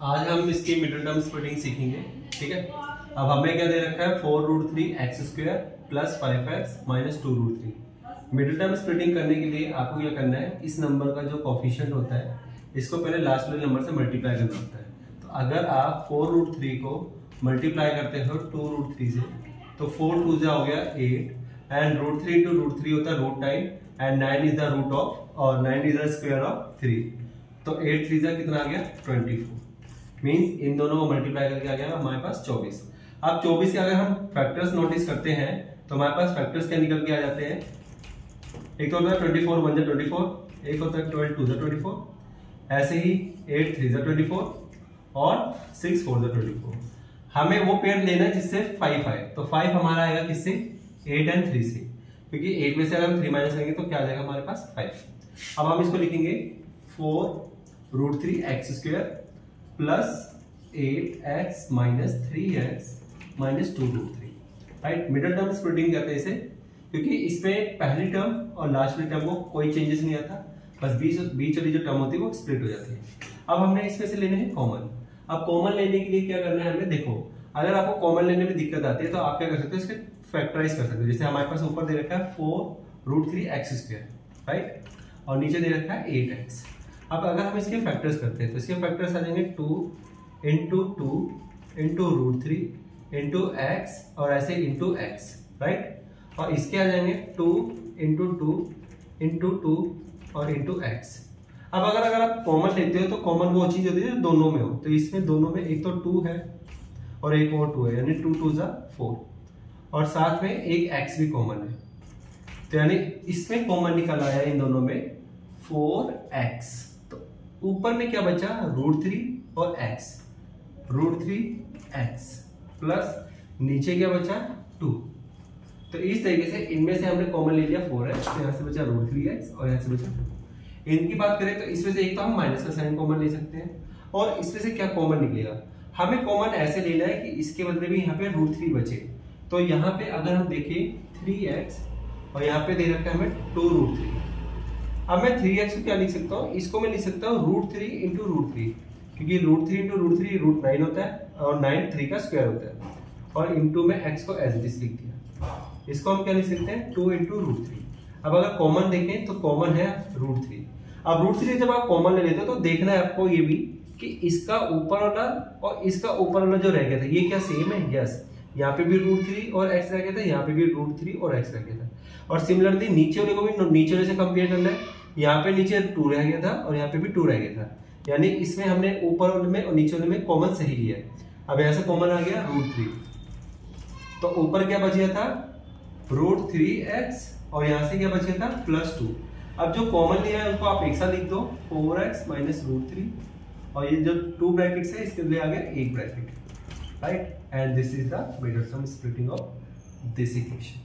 आज हम इसकी मिडिल टर्म स्प्लिटिंग सीखेंगे। ठीक है, अब हमें क्या दे रखा है 4√3x² plus 5x minus 2√3। Middle term splitting करने के लिए आपको क्या करना है, इस नंबर का जो कोफिशिएंट होता है इसको पहले लास्ट वाले नंबर से मल्टीप्लाई करना होता है। तो अगर आप 4√3 को मल्टीप्लाई करते हो 2√3 से तो 4 2 जा हो गया 8 एंड √3 into √3 होता है √9 and 9 is the root of और 9 इज द स्क्वायर ऑफ 3। तो 8 3 जा कितना आ गया 24। मींस इन दोनों को मल्टीप्लाई करके आ गया हमारे पास 24। अब 24 के अगर हम फैक्टर्स नोटिस करते हैं तो हमारे पास फैक्टर्स क्या निकल के आ जाते हैं। एक तो होता है 24 1 जा 24, एक होता है 12 2 जा 24, ऐसे ही 8 3 जा 24 और 6 4 जा 24। हमें वो पेयर लेना है जिससे 5 आए, तो 5 हमारा आएगा किससे 8 एंड 3 से, क्योंकि 8 में से अगर हम 3 माइनस करेंगे तो क्या आ जाएगा हमारे पास 5। अब हम इसको लिखेंगे 4√3x² plus 8x minus 3x minus 2√3। Right, middle term splitting कहते हैं इसे, क्योंकि इसमें पहली टर्म और लास्ट वाली टर्म को कोई चेंजेस नहीं आता, बस बीच वाली जो टर्म होती है वो स्प्लिट हो जाती है। अब हमने इसमें से लेने हैं कॉमन। अब कॉमन लेने के लिए क्या करना है हमें, देखो अगर आपको कॉमन लेने में दिक्कत आती है तो आप क्या कर सकते हो, इसके फैक्टराइज कर सकते हो। जैसे हमारे पास ऊपर दे रखा है 4√3x², राइट, और नीचे दे रखा है 8x। अब अगर हम इसके फैक्टर्स करते हैं तो इसके फैक्टर्स आ जाएंगे 2 into 2 into √3 into x और ऐसे into x, राइट, और इसके आ जाएंगे 2 into 2 into 2 और into x। अब अगर आप कॉमन लेते हो तो कॉमन वो चीज होती है जो दोनों में हो, तो इसमें दोनों में एक तो 2 है और एक और 2 है, यानी 2 2 जा 4 और साथ में एक x भी कॉमन है, तो यानी इसमें कॉमन निकल आया इन दोनों में 4x। तो ऊपर में क्या बचा √3 और x, √3x प्लस नीचे क्या बचा 2। तो इस तरीके से इनमें से हमने कॉमन ले लिया 4x, तो यहाँ से बचा √3x और यहाँ से बचा 2। इनकी बात करें तो इसमें से एक तो हम माइनस का साइन कॉमन ले सकते हैं, और इसमें से क्या कॉमन निकलेगा, हमें कॉमन ऐसे लेना है कि इसके बदले भी यहाँ पे √3 बचे। तो यहाँ पे अगर हम देखें 3x और यहाँ पे दे रखा है हमें 2√3। अब मैं 3x को क्या लिख सकता हूँ, इसको मैं लिख सकता हूँ √3 into √3, क्योंकि √3 into √3 √9 होता है और 9 3 का स्क्वायर होता है, और इंटू में x को एज इट इज लिख दिया। इसको हम क्या लिख सकते हैं 2 into √3। अब अगर कॉमन देखें तो कॉमन है √3। अब √3 जब आप कॉमन ले लेते हो तो देखना है आपको ये भी कि इसका ऊपर वाला और इसका ऊपर वाला जो रह गया था ये क्या सेम है। यस, यहाँ पे भी √3 और x रह गया था, यहाँ पे भी √3 और x रह गया था, और सिमिलरली नीचे वाले को भी नीचे वाले से कंपेयर करना है। यहाँ पे नीचे 2 रह गया था और यहाँ पे भी 2 रह गया था, यानी इसमें हमने ऊपर वाले में और नीचे वाले में कॉमन सही लिया है। अब यहाँ से कॉमन आ गया √3, तो ऊपर क्या बच गया था √3x और यहाँ से क्या बच गया था +2। अब जो कॉमन लिया है उसको आप एक साथ लिख दो 4x माइनस √3, और ये जो 2 ब्रैकेट्स है इसके लिए आ गया 1 bracket, right, and this is the middle term splitting of this equation.